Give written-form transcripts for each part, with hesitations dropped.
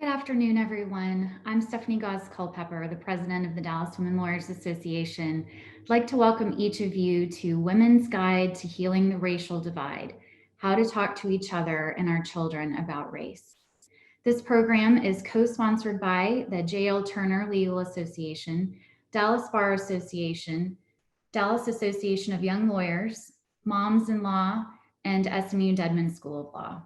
Good afternoon, everyone. I'm Stephanie Gause-Culpepper, the president of the Dallas Women Lawyers Association. I'd like to welcome each of you to Women's Guide to Healing the Racial Divide, How to Talk to Each Other and Our Children About Race. This program is co-sponsored by the J.L. Turner Legal Association, Dallas Bar Association, Dallas Association of Young Lawyers, Moms in Law, and SMU Dedman School of Law.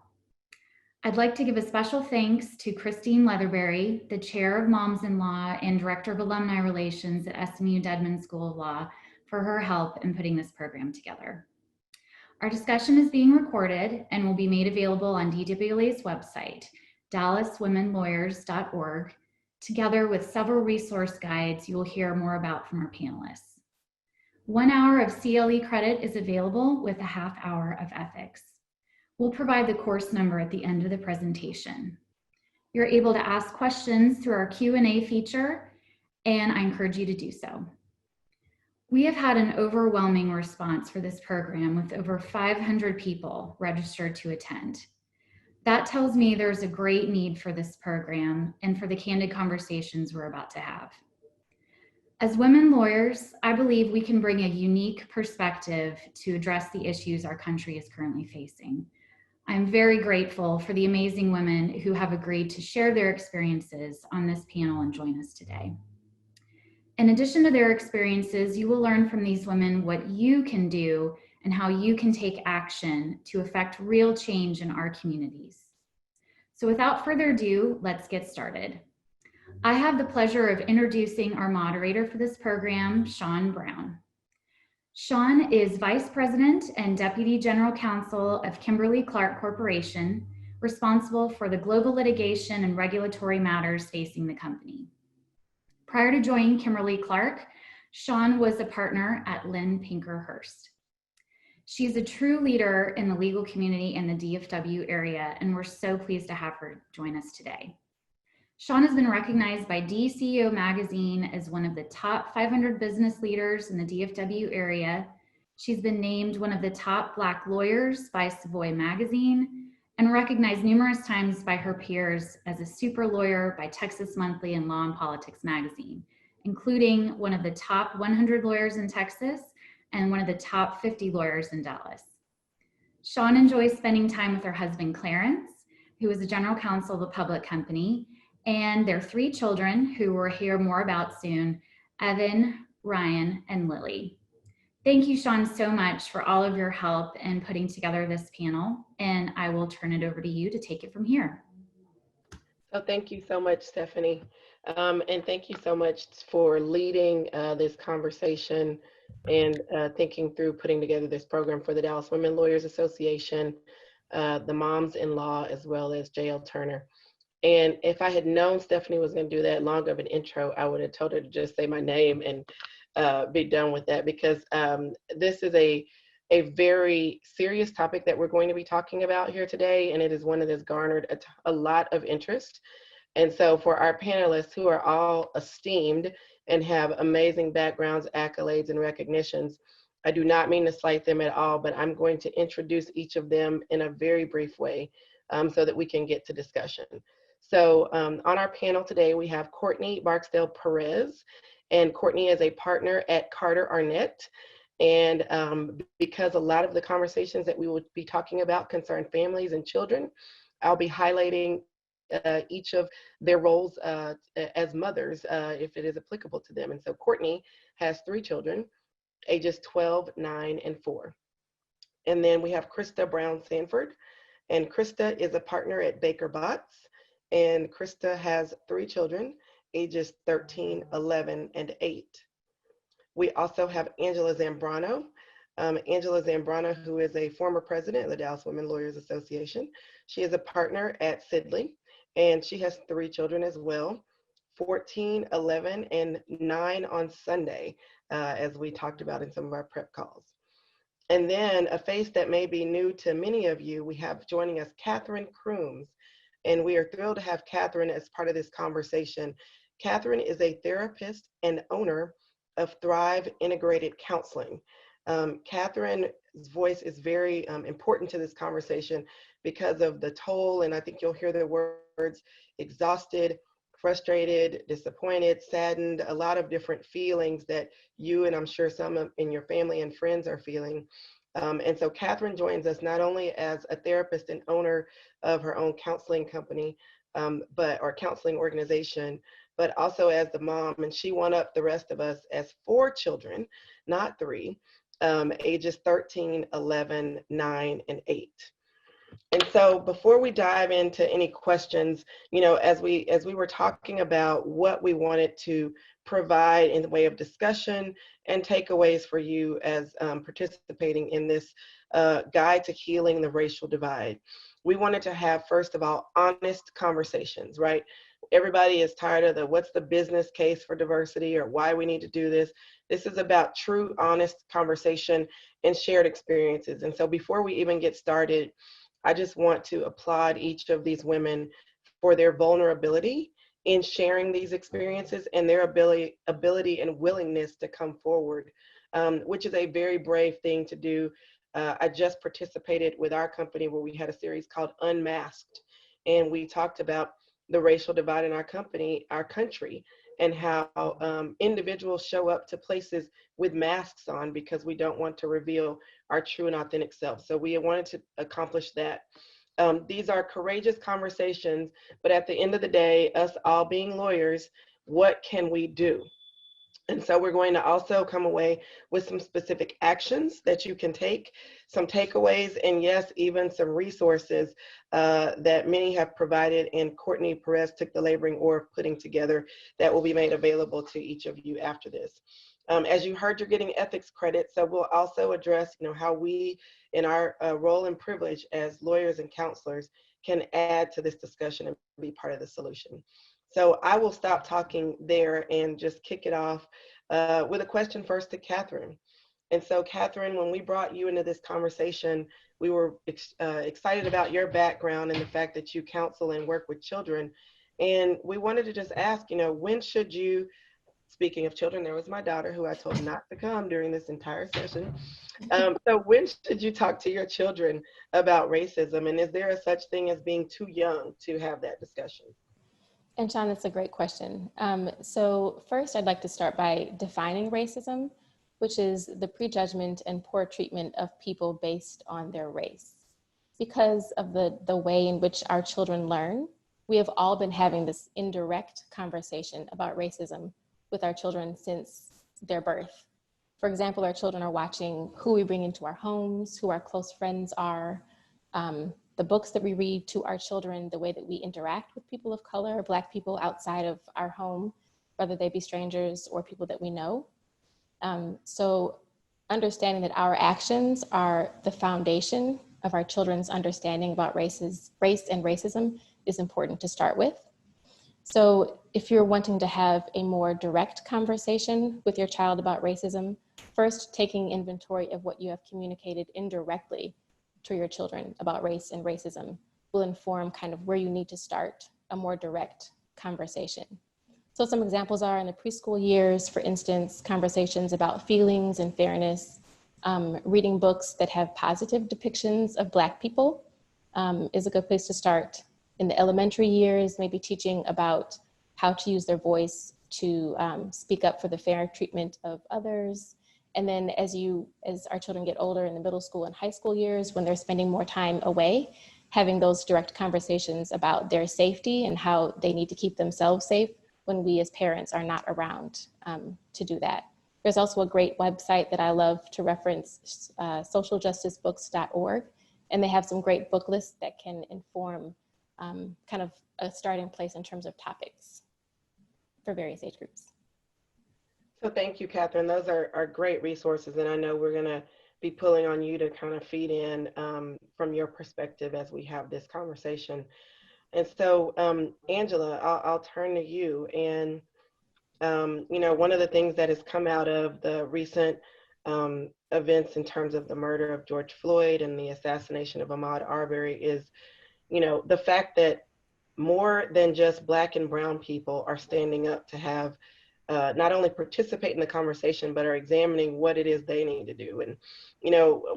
I'd like to give a special thanks to Christine Leatherberry, the chair of Moms in Law and director of alumni relations at SMU Dedman School of Law, for her help in putting this program together. Our discussion is being recorded and will be made available on DWLA's website, dallaswomenlawyers.org, together with several resource guides you will hear more about from our panelists. 1 hour of CLE credit is available with a half hour of ethics. We'll provide the course number at the end of the presentation. You're able to ask questions through our Q&A feature, and I encourage you to do so. We have had an overwhelming response for this program with over 500 people registered to attend. That tells me there's a great need for this program and for the candid conversations we're about to have. As women lawyers, I believe we can bring a unique perspective to address the issues our country is currently facing. I'm very grateful for the amazing women who have agreed to share their experiences on this panel and join us today. In addition to their experiences, you will learn from these women what you can do and how you can take action to affect real change in our communities. So without further ado, let's get started. I have the pleasure of introducing our moderator for this program, Sean Brown. Sean is Vice President and Deputy General Counsel of Kimberly-Clark Corporation, responsible for the global litigation and regulatory matters facing the company. Prior to joining Kimberly-Clark, Sean was a partner at Lynn Pinker Hurst. She is a true leader in the legal community in the DFW area, and we're so pleased to have her join us today. Sean has been recognized by DCEO magazine as one of the top 500 business leaders in the DFW area. She's been named one of the top Black lawyers by Savoy magazine and recognized numerous times by her peers as a super lawyer by Texas Monthly and Law and Politics magazine, including one of the top 100 lawyers in Texas and one of the top 50 lawyers in Dallas. Sean enjoys spending time with her husband, Clarence, who is the general counsel of a public company, and their 3 children, who we'll hear more about soon, Evan, Ryan, and Lily. Thank you, Sean, so much for all of your help in putting together this panel, and I will turn it over to you to take it from here. So thank you so much, Stephanie. And thank you so much for leading this conversation and thinking through putting together this program for the Dallas Women Lawyers Association, the Moms in Law, as well as J.L. Turner. And if I had known Stephanie was going to do that long of an intro, I would have told her to just say my name and be done with that, because this is a very serious topic that we're going to be talking about here today, and it is one that has garnered a lot of interest. And so for our panelists, who are all esteemed and have amazing backgrounds, accolades, and recognitions, I do not mean to slight them at all, but I'm going to introduce each of them in a very brief way so that we can get to discussion. So on our panel today, we have Courtney Barksdale Perez, and Courtney is a partner at Carter Arnett. And because a lot of the conversations that we will be talking about concern families and children, I'll be highlighting each of their roles as mothers, if it is applicable to them. And so Courtney has 3 children, ages 12, 9, and 4. And then we have Krista Brown Sanford, and Krista is a partner at Baker Botts. And Krista has 3 children, ages 13, 11, and 8. We also have Angela Zambrano. Angela Zambrano, who is a former president of the Dallas Women Lawyers Association. She is a partner at Sidley, and she has 3 children as well, 14, 11, and 9 on Sunday, as we talked about in some of our prep calls. And then a face that may be new to many of you, we have joining us Catherine Crooms. And we are thrilled to have Catherine as part of this conversation. Catherine is a therapist and owner of Thrive Integrated Counseling. Catherine's voice is very important to this conversation because of the toll, and I think you'll hear the word words, exhausted, frustrated, disappointed, saddened, a lot of different feelings that you and I'm sure some in your family and friends are feeling. And so Catherine joins us not only as a therapist and owner of her own counseling company, or counseling organization, but also as the mom. And she won up the rest of us as 4 children, not 3, ages 13, 11, 9, and 8. And so before we dive into any questions, as we were talking about what we wanted to provide in the way of discussion and takeaways for you as participating in this guide to healing the racial divide, we wanted to have, first of all, honest conversations, right? Everybody is tired of what's the business case for diversity or why we need to do this. This is about true, honest conversation and shared experiences. And so before we even get started, I just want to applaud each of these women for their vulnerability in sharing these experiences and their ability and willingness to come forward, which is a very brave thing to do. I just participated with our company where we had a series called Unmasked, and we talked about the racial divide in our country, and how individuals show up to places with masks on because we don't want to reveal our true and authentic self. So we wanted to accomplish that. These are courageous conversations, but at the end of the day, us all being lawyers, what can we do? And so we're going to also come away with some specific actions that you can take, some takeaways, and yes, even some resources that many have provided and Courtney Perez took the laboring oar of putting together that will be made available to each of you after this. As you heard, you're getting ethics credit, so we'll also address how we, in our role and privilege as lawyers and counselors, can add to this discussion and be part of the solution. So I will stop talking there and just kick it off with a question first to Catherine. And so Catherine, when we brought you into this conversation, we were excited about your background and the fact that you counsel and work with children. And we wanted to just ask, when should you, speaking of children, there was my daughter who I told not to come during this entire session. So when should you talk to your children about racism? And is there a such thing as being too young to have that discussion? And Sean, that's a great question. So first, I'd like to start by defining racism, which is the prejudgment and poor treatment of people based on their race. Because of the way in which our children learn, we have all been having this indirect conversation about racism with our children since their birth. For example, our children are watching who we bring into our homes, who our close friends are, the books that we read to our children, the way that we interact with people of color, Black people outside of our home, whether they be strangers or people that we know. So understanding that our actions are the foundation of our children's understanding about race and racism is important to start with. So if you're wanting to have a more direct conversation with your child about racism, first taking inventory of what you have communicated indirectly to your children about race and racism will inform kind of where you need to start a more direct conversation. So some examples are in the preschool years, for instance, conversations about feelings and fairness, reading books that have positive depictions of Black people is a good place to start. In the elementary years, maybe teaching about how to use their voice to speak up for the fair treatment of others. And then as our children get older in the middle school and high school years, when they're spending more time away, having those direct conversations about their safety and how they need to keep themselves safe when we as parents are not around to do that. There's also a great website that I love to reference, socialjusticebooks.org, and they have some great book lists that can inform kind of a starting place in terms of topics for various age groups. So thank you, Catherine. Those are great resources, and I know we're going to be pulling on you to kind of feed in from your perspective as we have this conversation. And so, Angela, I'll turn to you. And, one of the things that has come out of the recent events in terms of the murder of George Floyd and the assassination of Ahmaud Arbery is, the fact that more than just Black and brown people are standing up to have not only participate in the conversation, but are examining what it is they need to do. And,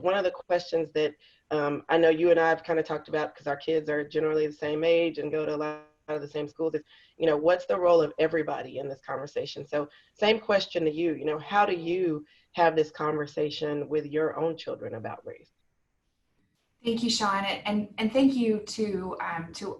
one of the questions that I know you and I have kind of talked about, because our kids are generally the same age and go to a lot of the same schools, is, what's the role of everybody in this conversation? So same question to you, how do you have this conversation with your own children about race? Thank you, Sean, and thank you to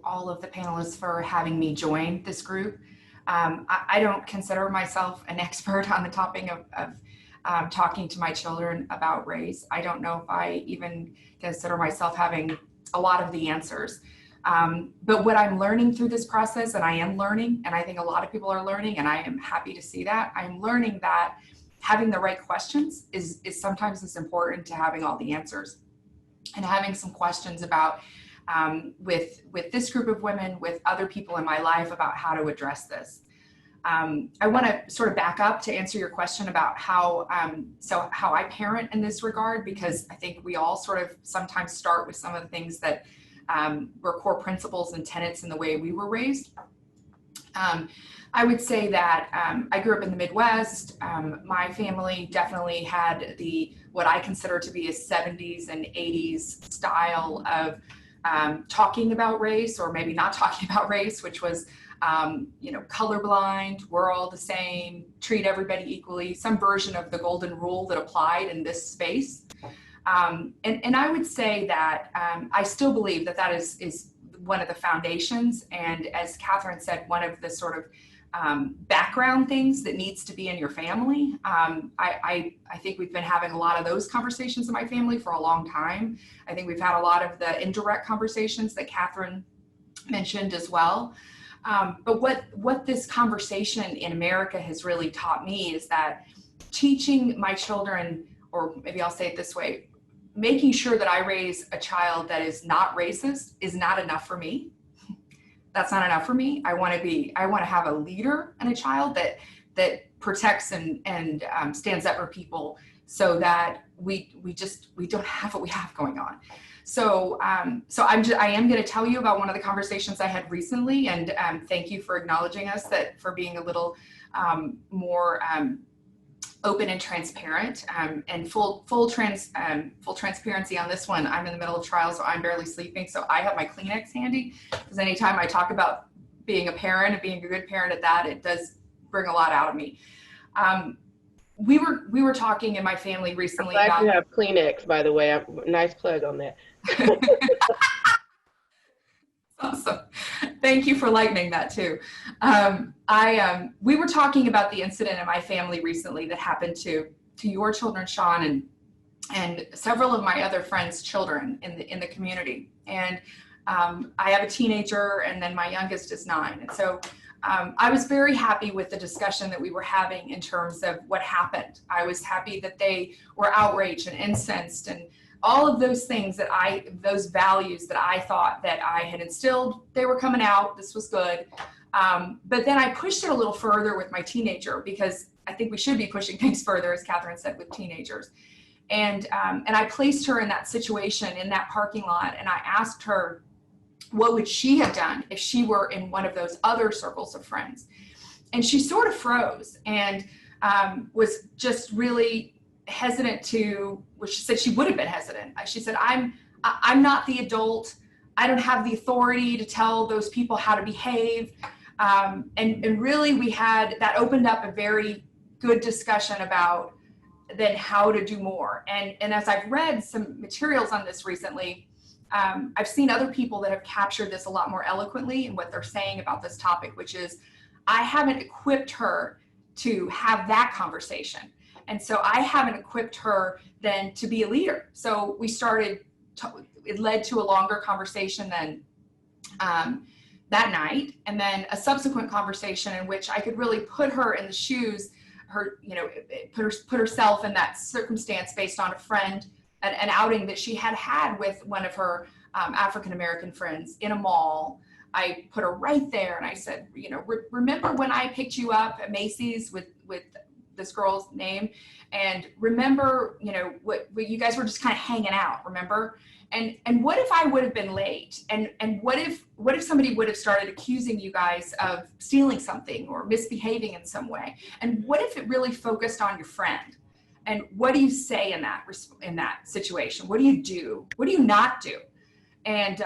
all of the panelists for having me join this group. I don't consider myself an expert on the topic of talking to my children about race. I don't know if I even consider myself having a lot of the answers. But what I'm learning through this process, and I am learning, and I think a lot of people are learning, and I am happy to see that, I'm learning that having the right questions is sometimes as important to having all the answers. And having some questions about, with this group of women, with other people in my life, about how to address this. I want to sort of back up to answer your question about how I parent in this regard, because I think we all sort of sometimes start with some of the things that were core principles and tenets in the way we were raised. I would say that I grew up in the Midwest. My family definitely had what I consider to be a 70s and 80s style of talking about race, or maybe not talking about race, which was, colorblind, we're all the same, treat everybody equally, some version of the golden rule that applied in this space. And I would say that I still believe that is one of the foundations. And as Catherine said, one of the sort of background things that needs to be in your family. I think we've been having a lot of those conversations in my family for a long time. I think we've had a lot of the indirect conversations that Catherine mentioned as well. But what this conversation in America has really taught me is that teaching my children, or maybe I'll say it this way, making sure that I raise a child that is not racist is not enough for me. That's not enough for me. I want to have a leader and a child that protects and stands up for people, so that we don't have what we have going on. So I am going to tell you about one of the conversations I had recently, and thank you for acknowledging us, for being a little more open and transparent, and full transparency on this one. I'm in the middle of trial, so I'm barely sleeping. So I have my Kleenex handy, because anytime I talk about being a parent and being a good parent at that, it does bring a lot out of me. We were talking in my family recently I'm glad about— you have Kleenex, by the way. Nice plug on that. Awesome. Thank you for lightening that too. We were talking about the incident in my family recently that happened to your children, Sean, and several of my other friends' children in the community. And I have a teenager, and then my youngest is 9. And so I was very happy with the discussion that we were having in terms of what happened. I was happy that they were outraged and incensed, and all of those things those values that I thought that I had instilled, they were coming out. This was good. But then I pushed it a little further with my teenager, because I think we should be pushing things further, as Catherine said, with teenagers. And I placed her in that situation in that parking lot, and I asked her, what would she have done if she were in one of those other circles of friends? And she sort of froze and was just really hesitant she said she would have been hesitant. She said, I'm not the adult. I don't have the authority to tell those people how to behave. And really that opened up a very good discussion about then how to do more. And as I've read some materials on this recently, I've seen other people that have captured this a lot more eloquently in what they're saying about this topic, which is, I haven't equipped her to have that conversation. And so I haven't equipped her then to be a leader. So we it led to a longer conversation than that night. And then a subsequent conversation in which I could really put her in the shoes, put herself in that circumstance based on a friend, an outing that she had with one of her African-American friends in a mall. I put her right there, and I said, remember when I picked you up at Macy's with this girl's name, and remember, what you guys were just kind of hanging out, remember? And what if I would have been late? And what if somebody would have started accusing you guys of stealing something or misbehaving in some way? And what if it really focused on your friend? And what do you say in that situation? What do you do? What do you not do? And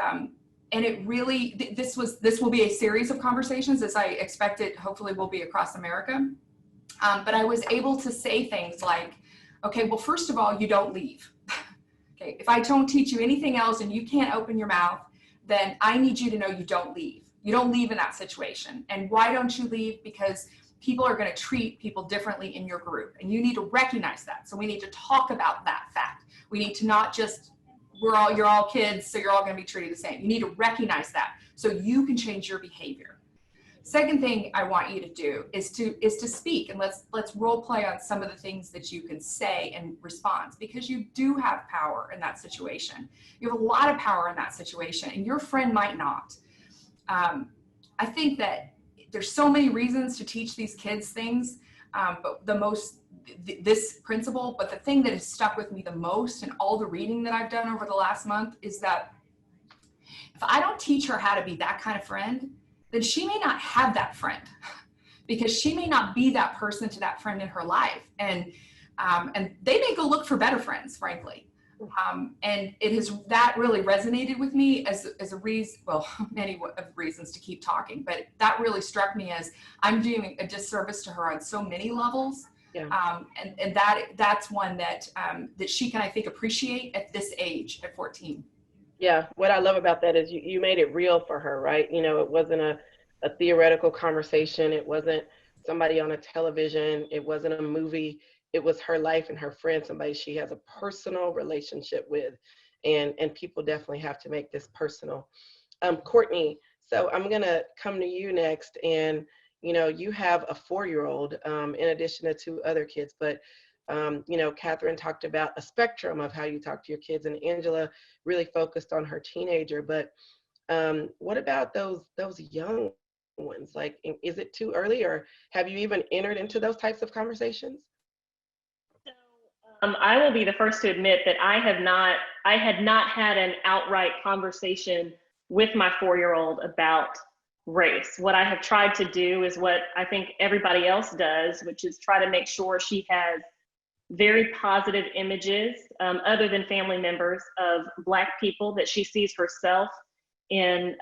it really, this will be a series of conversations, as I expect it hopefully will be across America. But I was able to say things like, okay, well, first of all, you don't leave. Okay, if I don't teach you anything else and you can't open your mouth, then I need you to know you don't leave. You don't leave in that situation. And why don't you leave? Because people are going to treat people differently in your group, and you need to recognize that. So we need to talk about that fact. We need to not just, you're all kids, so you're all going to be treated the same. You need to recognize that so you can change your behavior. Second thing I want you to do is to speak, and let's role play on some of the things that you can say in response, because you do have power in that situation. You have a lot of power in that situation, and your friend might not. I think that there's so many reasons to teach these kids things, but this principle, but the thing that has stuck with me the most in all the reading that I've done over the last month is that if I don't teach her how to be that kind of friend, then she may not have that friend, because she may not be that person to that friend in her life. And they may go look for better friends, frankly. And that really resonated with me as a reason, well, many of reasons to keep talking, but that really struck me as I'm doing a disservice to her on so many levels. Yeah. And that's one that she can, I think, appreciate at this age, at 14. Yeah, what I love about that is you made it real for her, right? You know, it wasn't a theoretical conversation. It wasn't somebody on a television. It wasn't a movie. It was her life and her friend, somebody she has a personal relationship with. And people definitely have to make this personal. Courtney, so I'm going to come to you next. And, you know, you have a 4-year-old in addition to 2 other kids, but you know, Catherine talked about a spectrum of how you talk to your kids, and Angela really focused on her teenager. But what about those young ones? Like, is it too early, or have you even entered into those types of conversations? So I will be the first to admit that I had not had an outright conversation with my 4-year-old about race. What I have tried to do is what I think everybody else does, which is try to make sure she has very positive images, other than family members, of Black people that she sees herself in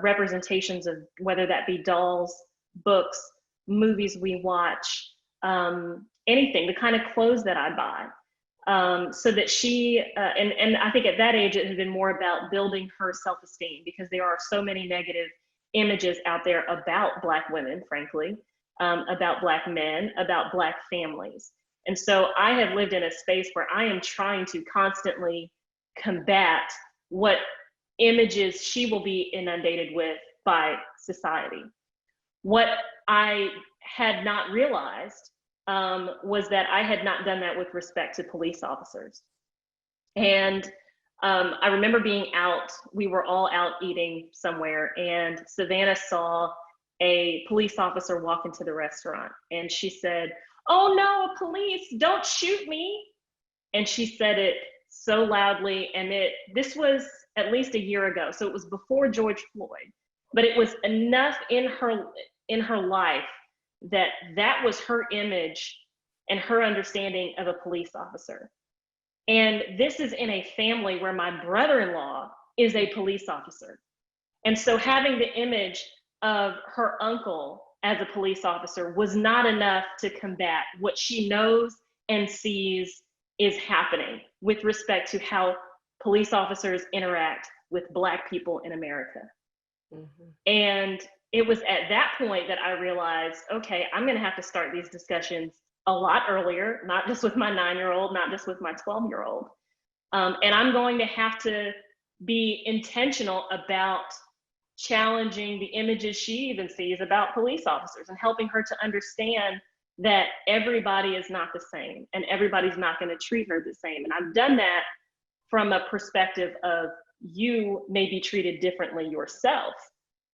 representations of, whether that be dolls, books, movies we watch, anything, the kind of clothes that I buy. So that she, and I think at that age it has been more about building her self-esteem, because there are so many negative images out there about Black women, frankly, about Black men, about Black families. And so I have lived in a space where I am trying to constantly combat what images she will be inundated with by society. What I had not realized was that I had not done that with respect to police officers. And I remember being out, we were all out eating somewhere, and Savannah saw a police officer walk into the restaurant, and she said, "Oh no, police, don't shoot me." And she said it so loudly, and this was at least a year ago, so it was before George Floyd, but it was enough in her life that was her image and her understanding of a police officer. And this is in a family where my brother-in-law is a police officer. And so having the image of her uncle as a police officer was not enough to combat what she knows and sees is happening with respect to how police officers interact with Black people in America. Mm-hmm. And it was at that point that I realized, okay, I'm gonna have to start these discussions a lot earlier, not just with my 9-year-old, not just with my 12-year-old. And I'm going to have to be intentional about challenging the images she even sees about police officers, and helping her to understand that everybody is not the same, and everybody's not going to treat her the same. And I've done that from a perspective of, you may be treated differently yourself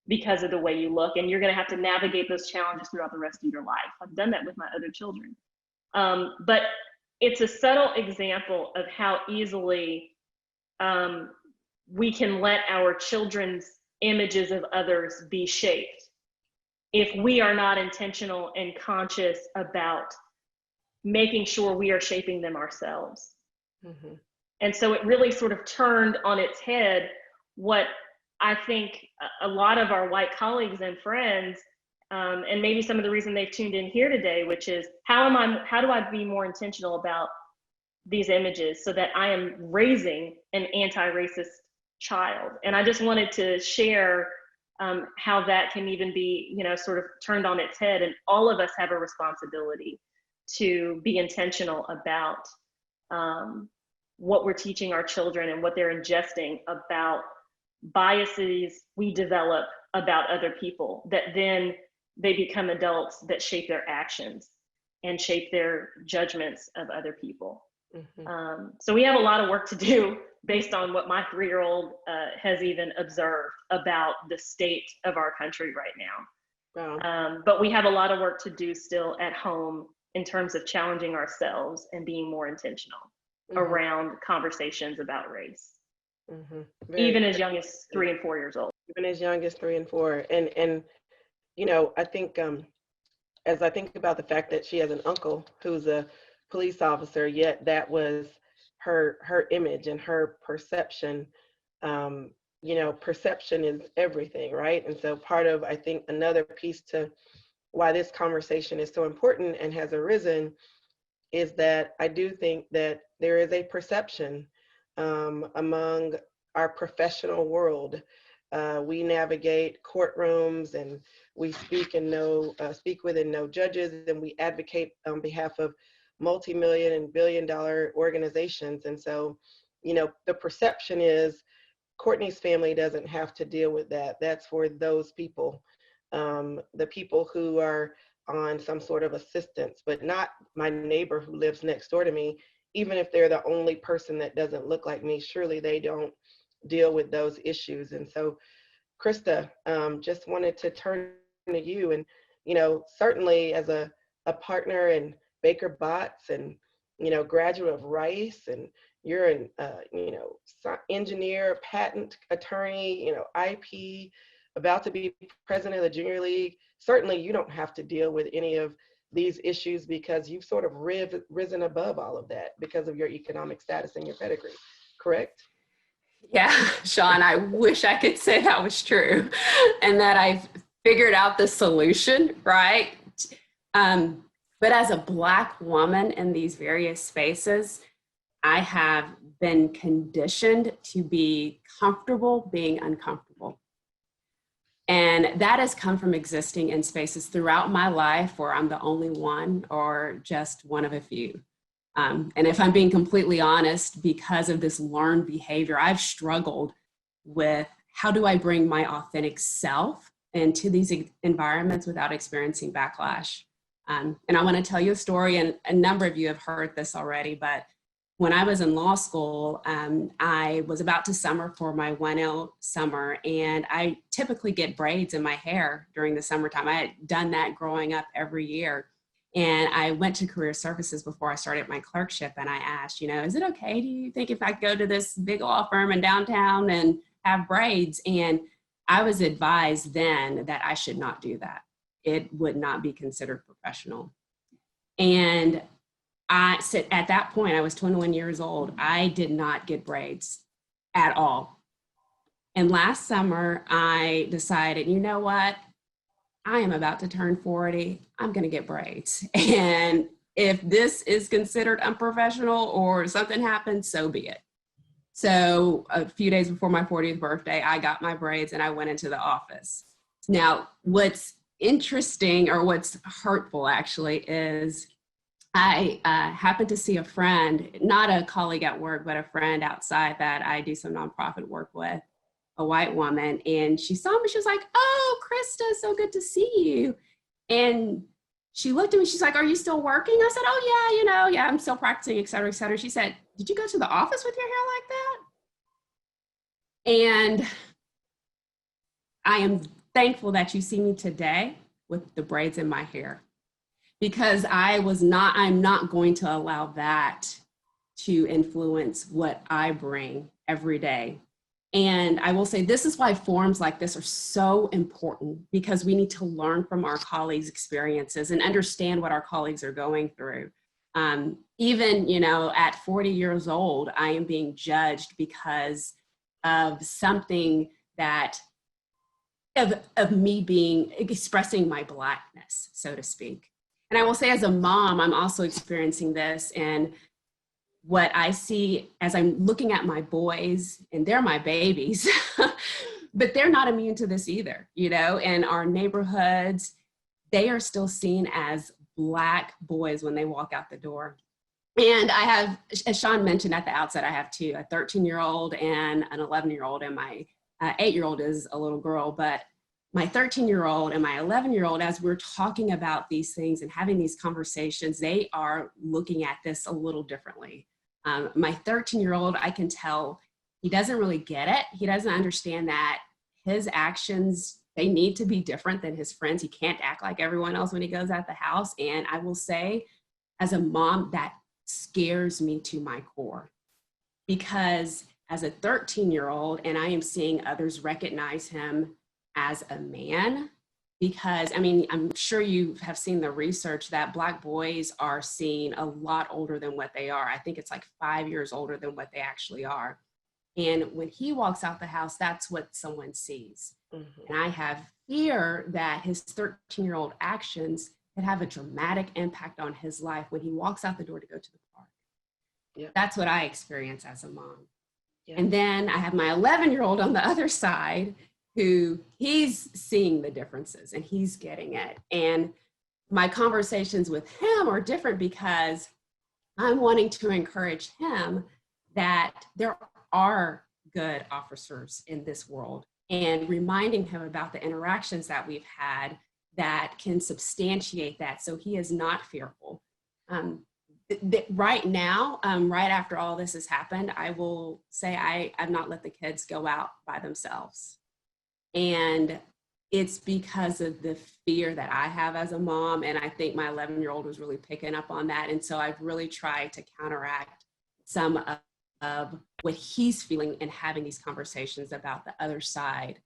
because of the way you look, and you're going to have to navigate those challenges throughout the rest of your life. I've done that with my other children. But it's a subtle example of how easily we can let our children's images of others be shaped if we are not intentional and conscious about making sure we are shaping them ourselves. Mhm. And so it really sort of turned on its head what I think a lot of our white colleagues and friends, and maybe some of the reason they've tuned in here today, which is how do I be more intentional about these images so that I am raising an anti-racist child? And I just wanted to share how that can even be, sort of turned on its head. And all of us have a responsibility to be intentional about what we're teaching our children and what they're ingesting about biases we develop about other people, that then they become adults that shape their actions and shape their judgments of other people. So we have a lot of work to do based on what my 3-year-old has even observed about the state of our country right now. Wow. But we have a lot of work to do still at home in terms of challenging ourselves and being more intentional around conversations about race, even as young as 3 and 4 years old. Even as young as 3 and 4. And I think as I think about the fact that she has an uncle who's a police officer, yet that was her image and her perception. Perception is everything, right? And so part of, I think, another piece to why this conversation is so important and has arisen is that I do think that there is a perception among our professional world. We navigate courtrooms and we speak with and know judges, and we advocate on behalf of multi-million and billion-dollar organizations. And so, the perception is Courtney's family doesn't have to deal with that. That's for those people, the people who are on some sort of assistance, but not my neighbor who lives next door to me. Even if they're the only person that doesn't look like me, surely they don't deal with those issues. And so, Krista, just wanted to turn to you, and certainly as a partner in Baker Botts and graduate of Rice, and you're an engineer, patent attorney, IP, about to be president of the Junior League. Certainly you don't have to deal with any of these issues because you've sort of risen above all of that because of your economic status and your pedigree, correct? Yeah, Sean, I wish I could say that was true and that I've figured out the solution, right? But as a Black woman in these various spaces, I have been conditioned to be comfortable being uncomfortable. And that has come from existing in spaces throughout my life where I'm the only one or just one of a few. And if I'm being completely honest, because of this learned behavior, I've struggled with how do I bring my authentic self into these environments without experiencing backlash. And I want to tell you a story, and a number of you have heard this already, but when I was in law school, I was about to summer for my 1L summer, and I typically get braids in my hair during the summertime. I had done that growing up every year. And I went to career services before I started my clerkship, and I asked, is it okay? Do you think if I go to this big law firm in downtown and have braids? And I was advised then that I should not do that. It would not be considered professional. And at that point, I was 21 years old. I did not get braids at all. And last summer, I decided, you know what? I am about to turn 40. I'm going to get braids. And if this is considered unprofessional or something happens, so be it. So a few days before my 40th birthday, I got my braids and I went into the office. Now, what's interesting, or what's hurtful actually, is I happened to see a friend, not a colleague at work, but a friend outside that I do some nonprofit work with, a white woman, and she saw me. She was like, "Oh, Krista, so good to see you." And she looked at me. She's like, "Are you still working?" I said, "Oh, yeah, I'm still practicing, et cetera, et cetera." She said, "Did you go to the office with your hair like that?" And I am thankful that you see me today with the braids in my hair, because I'm not going to allow that to influence what I bring every day. And I will say, this is why forums like this are so important, because we need to learn from our colleagues' experiences and understand what our colleagues are going through. Even, you know, at 40 years old, I am being judged because of something that, of me expressing my Blackness, so to speak. And I will say, as a mom, I'm also experiencing this. And what I see as I'm looking at my boys, and they're my babies, but they're not immune to this either, you know, in our neighborhoods, they are still seen as Black boys when they walk out the door. And I have, as Sean mentioned at the outset, I have two, a 13-year-old and an 11-year-old, and my 8-year-old is a little girl. But my 13-year-old and my 11-year-old, as we're talking about these things and having these conversations, they are looking at this a little differently. My 13-year-old, I can tell he doesn't really get it. He doesn't understand that his actions, they need to be different than his friends. He can't act like everyone else when he goes out the house. And I will say, as a mom, that scares me to my core, because as a 13-year-old, and I am seeing others recognize him as a man, because I mean, I'm sure you have seen the research that Black boys are seen a lot older than what they are. I think it's like 5 years older than what they actually are. And when he walks out the house, that's what someone sees. Mm-hmm. And I have fear that his 13-year-old actions could have a dramatic impact on his life when he walks out the door to go to the park. Yeah. That's what I experience as a mom. Yeah. And then I have my 11-year-old on the other side, who he's seeing the differences and he's getting it. And my conversations with him are different because I'm wanting to encourage him that there are good officers in this world, and reminding him about the interactions that we've had that can substantiate that, so he is not fearful. Right now, right after all this has happened, I will say I've not let the kids go out by themselves. And it's because of the fear that I have as a mom. And I think my 11-year-old was really picking up on that. And so I've really tried to counteract some of what he's feeling and having these conversations about the other side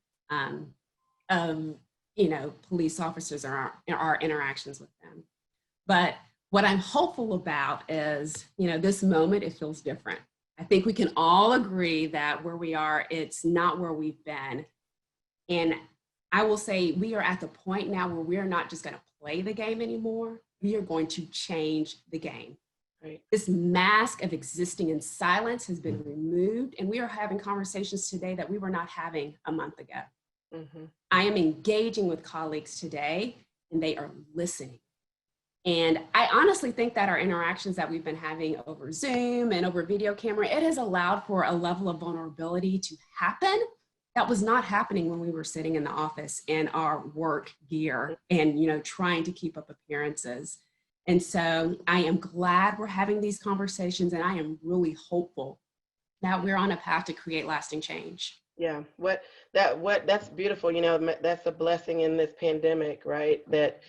of, you know, police officers or our interactions with them. But what I'm hopeful about is, you know, this moment, it feels different. I think we can all agree that where we are, it's not where we've been. And I will say we are at the point now where we are not just going to play the game anymore. We are going to change the game. Right. This mask of existing in silence has been removed, and we are having conversations today that we were not having a month ago. Mm-hmm. I am engaging with colleagues today, and they are listening. And I honestly think that our interactions that we've been having over Zoom and over video camera, it has allowed for a level of vulnerability to happen that was not happening when we were sitting in the office in our work gear and, you know, trying to keep up appearances. And so I am glad we're having these conversations, and I am really hopeful that we're on a path to create lasting change. Yeah, that's beautiful. You know, that's a blessing in this pandemic, right? That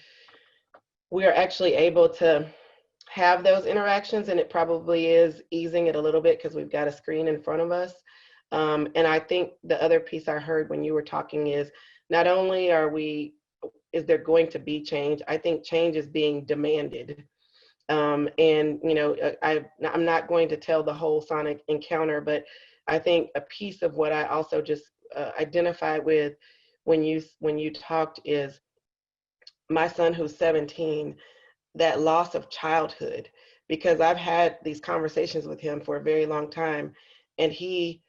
we are actually able to have those interactions, and it probably is easing it a little bit because we've got a screen in front of us. And I think the other piece I heard when you were talking is not only is there going to be change, I think change is being demanded. And, you know, I'm not going to tell the whole Sonic encounter, but I think a piece of what I also just identified with when you talked is my son, who's 17, that loss of childhood, because I've had these conversations with him for a very long time, and he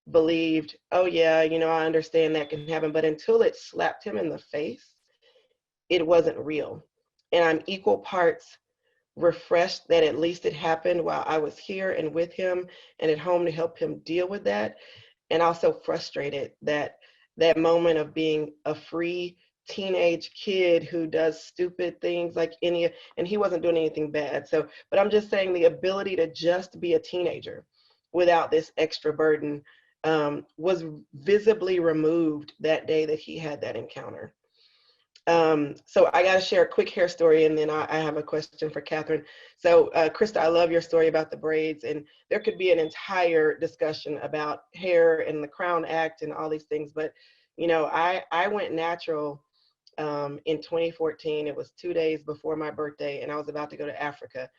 believed, oh yeah, you know, I understand that can happen, but until it slapped him in the face, it wasn't real. And I'm equal parts refreshed that at least it happened while I was here and with him and at home to help him deal with that, and also frustrated that that moment of being a free teenage kid who does stupid things like and he wasn't doing anything bad. So, but I'm just saying the ability to just be a teenager without this extra burden was visibly removed that day that he had that encounter. So I got to share a quick hair story, and then I have a question for Catherine. So Krista, I love your story about the braids, and there could be an entire discussion about hair and the Crown Act and all these things. But, you know, I went natural in 2014. It was 2 days before my birthday, and I was about to go to Africa.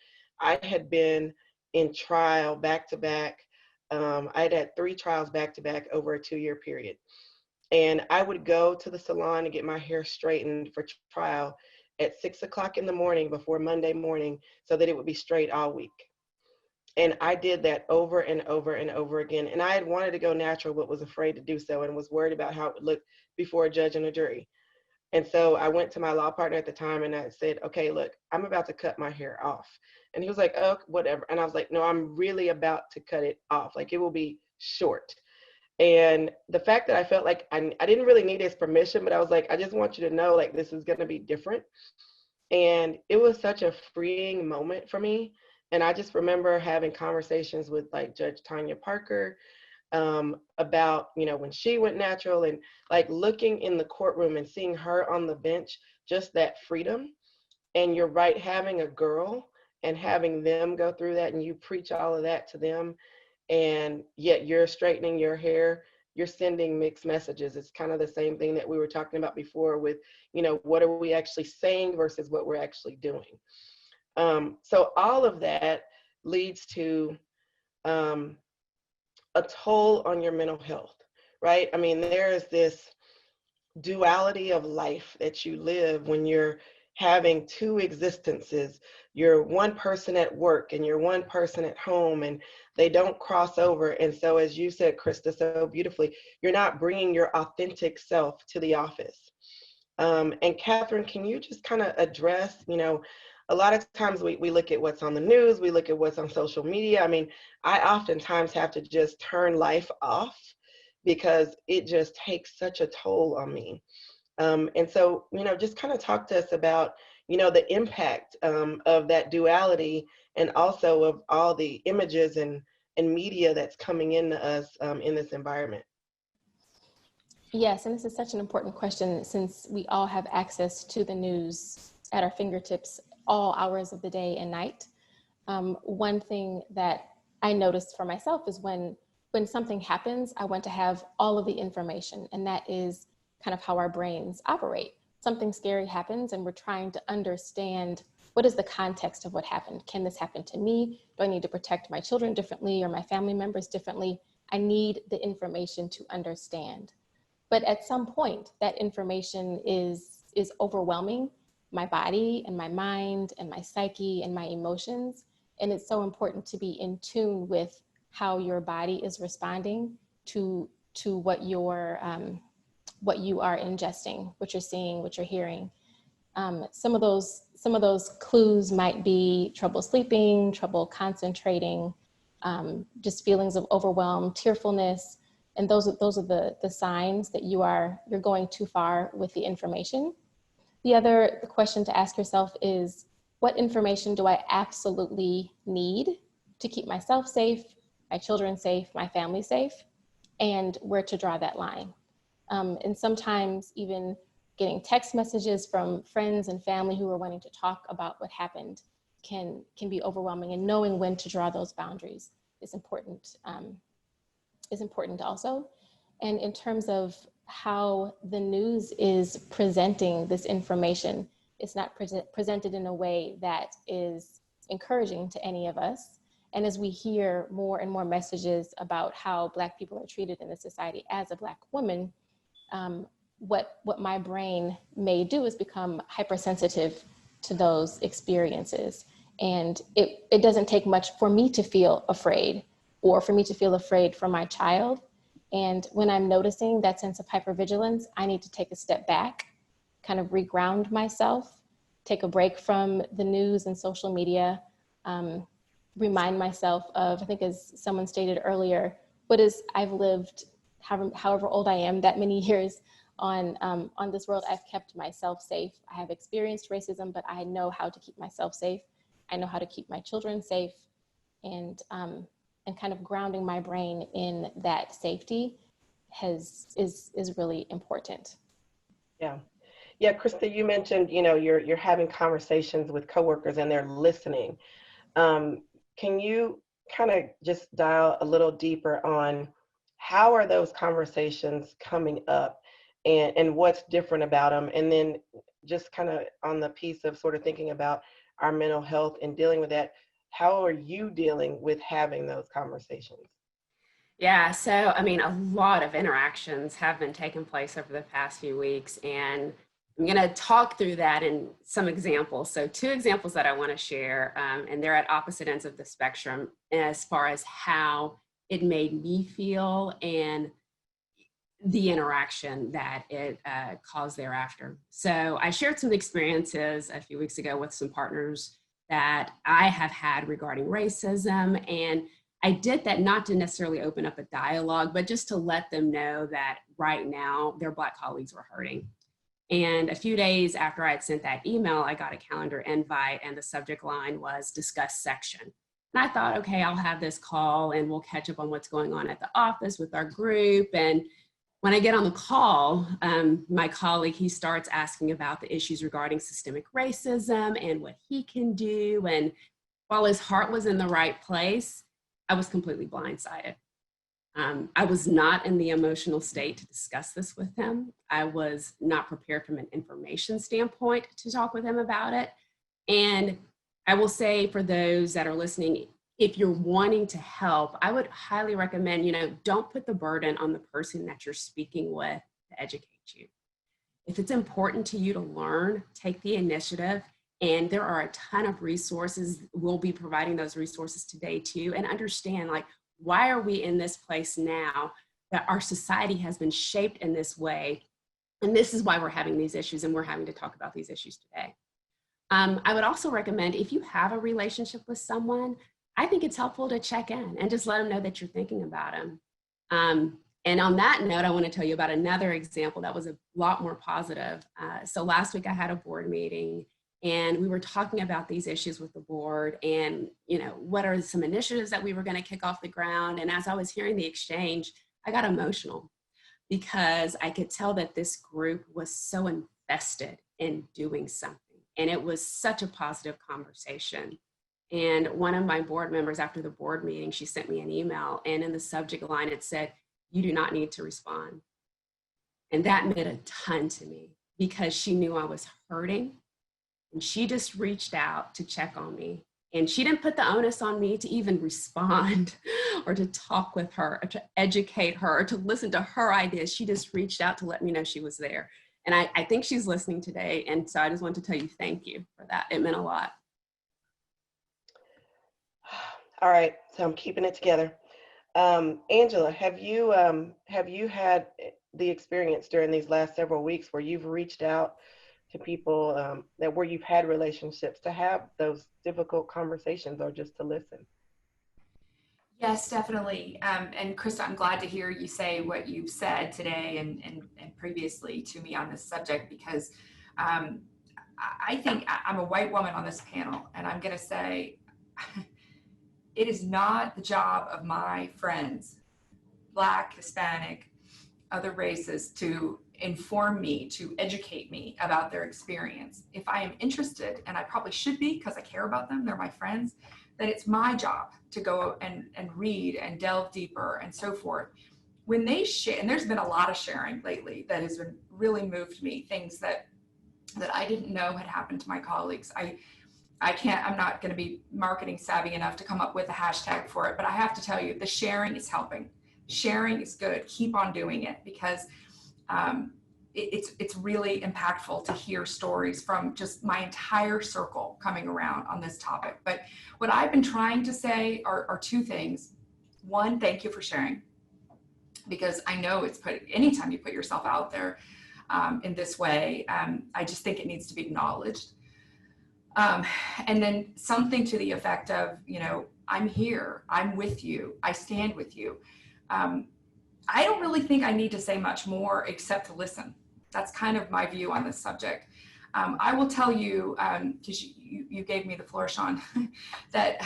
I had been in trial back to back. I had 3 trials back to back over a 2-year period. And I would go to the salon and get my hair straightened for trial at 6 o'clock in the morning before Monday morning so that it would be straight all week. And I did that over and over and over again. And I had wanted to go natural, but was afraid to do so and was worried about how it would look before a judge and a jury. And so I went to my law partner at the time and I said, okay, look, I'm about to cut my hair off. And he was like, oh, whatever. And I was like, no, I'm really about to cut it off. Like, it will be short. And the fact that I felt like I didn't really need his permission, but I was like, I just want you to know, like, this is going to be different. And it was such a freeing moment for me. And I just remember having conversations with like Judge Tanya Parker about, you know, when she went natural, and like looking in the courtroom and seeing her on the bench, just that freedom. And you're right, having a girl and having them go through that, and you preach all of that to them, and yet you're straightening your hair, you're sending mixed messages. It's kind of the same thing that we were talking about before with, you know, what are we actually saying versus what we're actually doing. So all of that leads to a toll on your mental health, right? I mean, there is this duality of life that you live when you're having 2 existences. You're one person at work and you're one person at home, and they don't cross over. And so, as you said, Krista, so beautifully, you're not bringing your authentic self to the office. And Catherine, can you just kind of address, you know, a lot of times we look at what's on the news, we look at what's on social media. I mean, I oftentimes have to just turn life off because it just takes such a toll on me. And so, you know, just kind of talk to us about, you know, the impact of that duality, and also of all the images and media that's coming into us in this environment. Yes, and this is such an important question since we all have access to the news at our fingertips all hours of the day and night. One thing that I noticed for myself is when something happens, I want to have all of the information, and that is kind of how our brains operate. Something scary happens and we're trying to understand, what is the context of what happened? Can this happen to me? Do I need to protect my children differently or my family members differently? I need the information to understand. But at some point, that information is overwhelming my body and my mind and my psyche and my emotions. And it's so important to be in tune with how your body is responding to what you are ingesting, what you're seeing, what you're hearing. Some of those clues might be trouble sleeping, trouble concentrating, just feelings of overwhelm, tearfulness, and those are the signs that you're going too far with the information. The question to ask yourself is, what information do I absolutely need to keep myself safe, my children safe, my family safe, and where to draw that line? And sometimes even getting text messages from friends and family who are wanting to talk about what happened can be overwhelming, and knowing when to draw those boundaries is important also. And in terms of how the news is presenting this information, it's not presented in a way that is encouraging to any of us. And as we hear more and more messages about how Black people are treated in this society as a Black woman, what my brain may do is become hypersensitive to those experiences. And it doesn't take much for me to feel afraid, or for me to feel afraid for my child. And when I'm noticing that sense of hypervigilance, I need to take a step back, kind of reground myself, take a break from the news and social media, remind myself of, I think as someone stated earlier, I've lived however old I am, that many years on this world. I've kept myself safe. I have experienced racism, but I know how to keep myself safe. I know how to keep my children safe, and kind of grounding my brain in that safety is really important. Yeah, Krista, you mentioned, you know, you're having conversations with coworkers and they're listening. Can you kind of just dial a little deeper on how are those conversations coming up, and what's different about them? And then just kind of on the piece of sort of thinking about our mental health and dealing with that, how are you dealing with having those conversations? Yeah, so I mean, a lot of interactions have been taking place over the past few weeks, and I'm going to talk through that in some examples. So, two examples that I want to share, and they're at opposite ends of the spectrum as far as how it made me feel and the interaction that it caused thereafter. So, I shared some experiences a few weeks ago with some partners that I have had regarding racism, and I did that not to necessarily open up a dialogue, but just to let them know that right now their Black colleagues were hurting. And a few days after I had sent that email, I got a calendar invite and the subject line was discuss section. And I thought, okay, I'll have this call and we'll catch up on what's going on at the office with our group. And when I get on the call, my colleague, he starts asking about the issues regarding systemic racism and what he can do. And while his heart was in the right place, I was completely blindsided. I was not in the emotional state to discuss this with him. I was not prepared from an information standpoint to talk with him about it. And I will say for those that are listening, if you're wanting to help, I would highly recommend, don't put the burden on the person that you're speaking with to educate you. If it's important to you to learn, take the initiative. And there are a ton of resources. We'll be providing those resources today too. And understand, why are we in this place now that our society has been shaped in this way? And this is why we're having these issues and we're having to talk about these issues today. I would also recommend if you have a relationship with someone, I think it's helpful to check in and just let them know that you're thinking about them. And on that note, I want to tell you about another example that was a lot more positive. So last week I had a board meeting and we were talking about these issues with the board and, what are some initiatives that we were going to kick off the ground. And as I was hearing the exchange, I got emotional because I could tell that this group was so invested in doing something. And it was such a positive conversation. And one of my board members after the board meeting, she sent me an email and in the subject line, it said, "You do not need to respond." And that meant a ton to me because she knew I was hurting. And she just reached out to check on me. And she didn't put the onus on me to even respond or to talk with her or to educate her or to listen to her ideas. She just reached out to let me know she was there. And I think she's listening today. And so I just want to tell you thank you for that. It meant a lot. All right, so I'm keeping it together. Angela, have you had the experience during these last several weeks where you've reached out to people where you've had relationships to have those difficult conversations or just to listen? Yes, definitely. And Krista, I'm glad to hear you say what you've said today and previously to me on this subject, because I think I'm a white woman on this panel, and I'm going to say it is not the job of my friends, Black, Hispanic, other races, to inform me, to educate me about their experience. If I am interested, and I probably should be because I care about them, they're my friends, then it's my job to go and read and delve deeper and so forth. When they share, and there's been a lot of sharing lately that has been really moved me, things that I didn't know had happened to my colleagues. I'm not going to be marketing savvy enough to come up with a hashtag for it, but I have to tell you, the sharing is helping. Sharing is good. Keep on doing it, because it's really impactful to hear stories from just my entire circle coming around on this topic. But what I've been trying to say are two things. One, thank you for sharing, because I know anytime you put yourself out there in this way, I just think it needs to be acknowledged. And then something to the effect of, I'm here, I'm with you, I stand with you. I don't really think I need to say much more except to listen. That's kind of my view on this subject. I will tell you, because you gave me the floor, Sean, that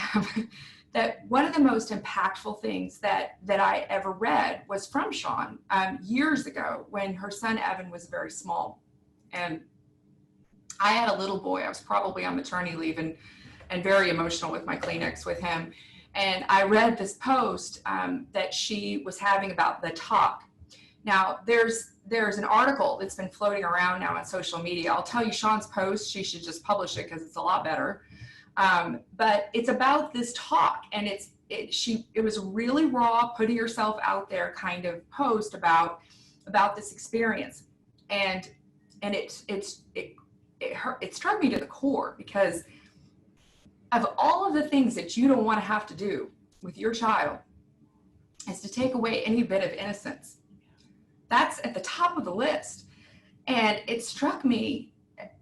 one of the most impactful things that I ever read was from Sean years ago when her son Evan was very small. And I had a little boy. I was probably on maternity leave and very emotional with my Kleenex with him. And I read this post that she was having about the talk. Now, there's an article that's been floating around now on social media. I'll tell you, Sean's post, she should just publish it because it's a lot better. But it's about this talk, and it was really raw, putting yourself out there kind of post about this experience, and it struck me to the core, because of all of the things that you don't want to have to do with your child is to take away any bit of innocence. That's at the top of the list. And it struck me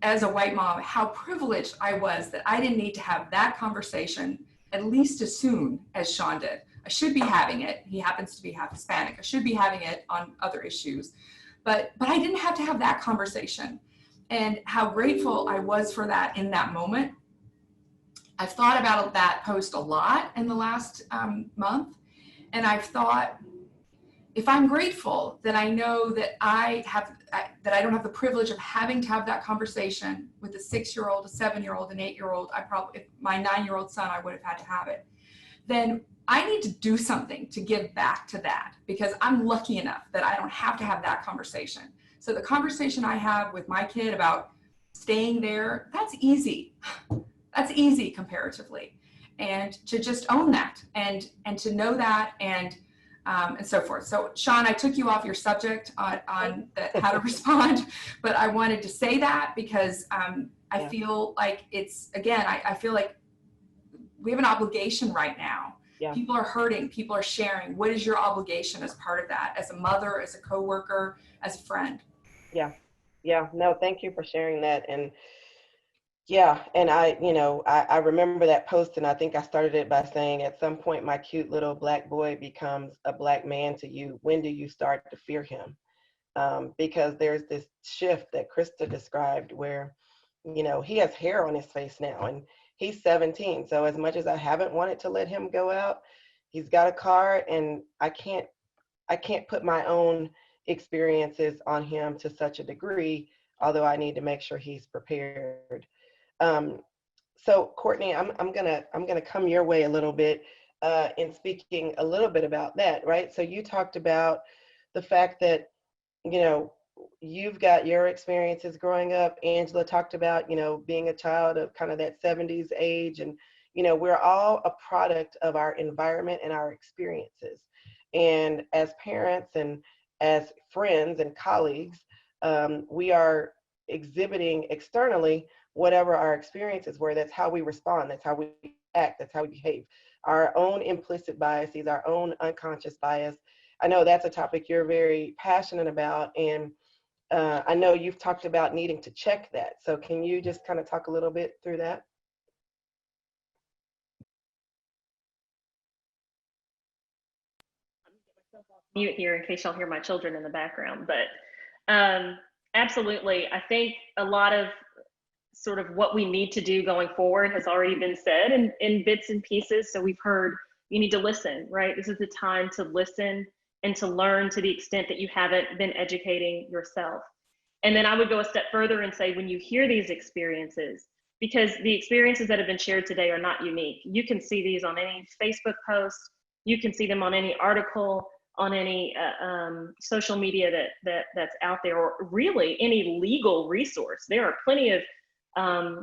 as a white mom how privileged I was that I didn't need to have that conversation at least as soon as Sean did. I should be having it. He happens to be half Hispanic. I should be having it on other issues. But I didn't have to have that conversation. And how grateful I was for that in that moment. I've thought about that post a lot in the last month. And I've thought, if I'm grateful, then I know that I don't have the privilege of having to have that conversation with a 6-year-old, a 7-year-old, an 8-year-old. If my 9-year-old son, I would have had to have it. Then I need to do something to give back to that, because I'm lucky enough that I don't have to have that conversation. So the conversation I have with my kid about staying there, that's easy. That's easy comparatively. And to just own that and to know that and so forth. So Sean, I took you off your subject on how to respond, but I wanted to say that because I feel like I feel like we have an obligation right now. Yeah. People are hurting, people are sharing. What is your obligation as part of that, as a mother, as a coworker, as a friend? Yeah, no, thank you for sharing that. And yeah, and I remember that post, and I think I started it by saying, at some point, my cute little black boy becomes a black man to you. When do you start to fear him? Because there's this shift that Krista described where, he has hair on his face now, and he's 17. So as much as I haven't wanted to let him go out, he's got a car, and I can't put my own experiences on him to such a degree, although I need to make sure he's prepared. So Courtney, I'm gonna come your way a little bit in speaking a little bit about that, right? So you talked about the fact that, you've got your experiences growing up. Angela talked about, being a child of kind of that 70s age, and, we're all a product of our environment and our experiences. And as parents and as friends and colleagues, we are exhibiting externally whatever our experiences were. That's how we respond. That's how we act. That's how we behave. Our own implicit biases, our own unconscious bias. I know that's a topic you're very passionate about. And I know you've talked about needing to check that. So can you just kind of talk a little bit through that? Mute here in case y'all hear my children in the background, but absolutely. I think a lot of sort of what we need to do going forward has already been said in bits and pieces. So we've heard you need to listen, right? This is the time to listen and to learn to the extent that you haven't been educating yourself. And then I would go a step further and say, when you hear these experiences, because the experiences that have been shared today are not unique. You can see these on any Facebook post, you can see them on any article, on any social media that's out there, or really any legal resource. There are plenty of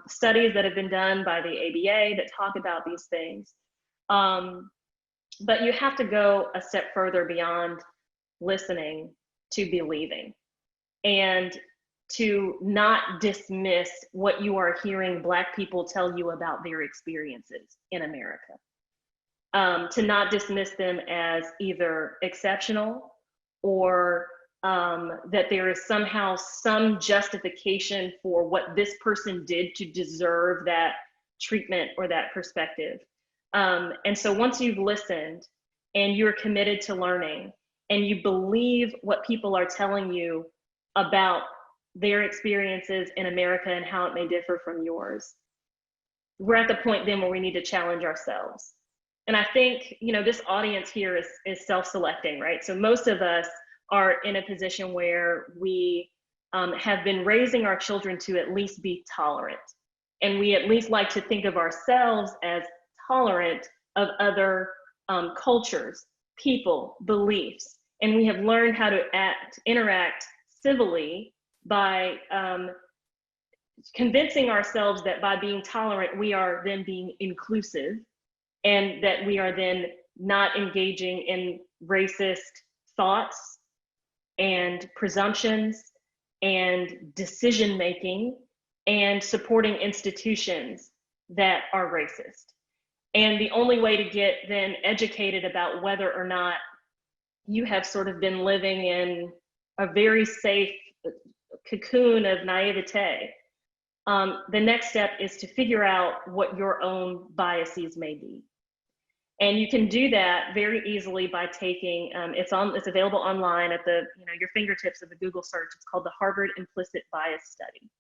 studies that have been done by the ABA that talk about these things. But you have to go a step further beyond listening to believing, and to not dismiss what you are hearing Black people tell you about their experiences in America. To not dismiss them as either exceptional or that there is somehow some justification for what this person did to deserve that treatment or that perspective. And so once you've listened and you're committed to learning and you believe what people are telling you about their experiences in America and how it may differ from yours, we're at the point then where we need to challenge ourselves. And I think, this audience here is self-selecting, right? So most of us are in a position where we have been raising our children to at least be tolerant. And we at least like to think of ourselves as tolerant of other cultures, people, beliefs. And we have learned how to interact civilly by convincing ourselves that by being tolerant, we are then being inclusive, and that we are then not engaging in racist thoughts and presumptions and decision making and supporting institutions that are racist. And the only way to get then educated about whether or not you have sort of been living in a very safe cocoon of naivete, the next step is to figure out what your own biases may be. And you can do that very easily by taking, it's available online at your fingertips of a Google search. It's called the Harvard Implicit Bias Study.